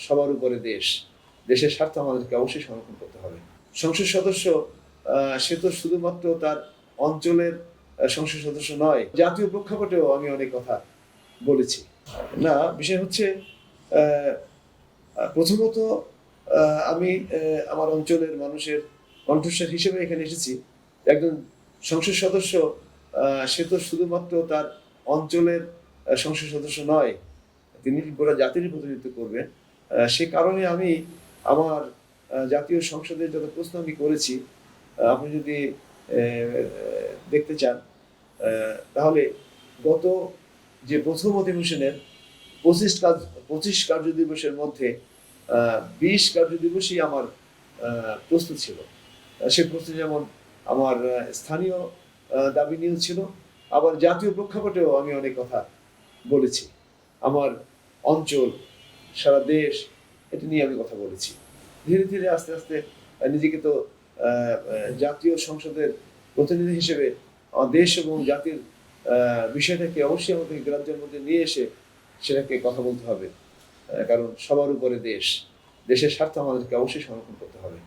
সবার উপরে দেশ, দেশের স্বার্থ আমাদেরকে অবশ্যই সংরক্ষণ করতে হবে। সংসদ সদস্য সে তো শুধুমাত্র তার অঞ্চলের সংসদ সদস্য নয়, জাতীয় প্রেক্ষাপটেও আমি অনেক কথা বলেছি। না, বিষয় হচ্ছে প্রথমত আমি আমার অঞ্চলের মানুষের কণ্ঠস্বর হিসেবে এখানে এসেছি। একজন সংসদ সদস্য সে তো শুধুমাত্র তার অঞ্চলের সংসদ সদস্য নয়, তিনি গোটা জাতির প্রতিনিধিত্ব করবেন। সে কারণে আমি আমার জাতীয় সংসদে যত প্রশ্ন আমি করেছি, আপনি যদি দেখতে চান তাহলে গত যে প্রথম অধিবেশনের 25 কার্য দিবসের মধ্যে 20 কার্য দিবসই আমার প্রস্তুত ছিল। সে প্রশ্ন যেমন আমার স্থানীয় দাবি নিয়েও ছিল, আবার জাতীয় প্রেক্ষাপটেও আমি অনেক কথা বলেছি। আমার অঞ্চল, সারা দেশ, এটা নিয়ে আমি কথা বলেছি। ধীরে ধীরে আস্তে আস্তে নিজেকে তো জাতীয় সংসদের প্রতিনিধি হিসেবে দেশ এবং জাতির বিষয়টাকে অবশ্যই আমাদের গ্রাহ্যের মধ্যে নিয়ে এসে সেটাকে কথা বলতে হবে। কারণ সবার উপরে দেশ, দেশের স্বার্থ আমাদেরকে অবশ্যই সংরক্ষণ করতে হবে।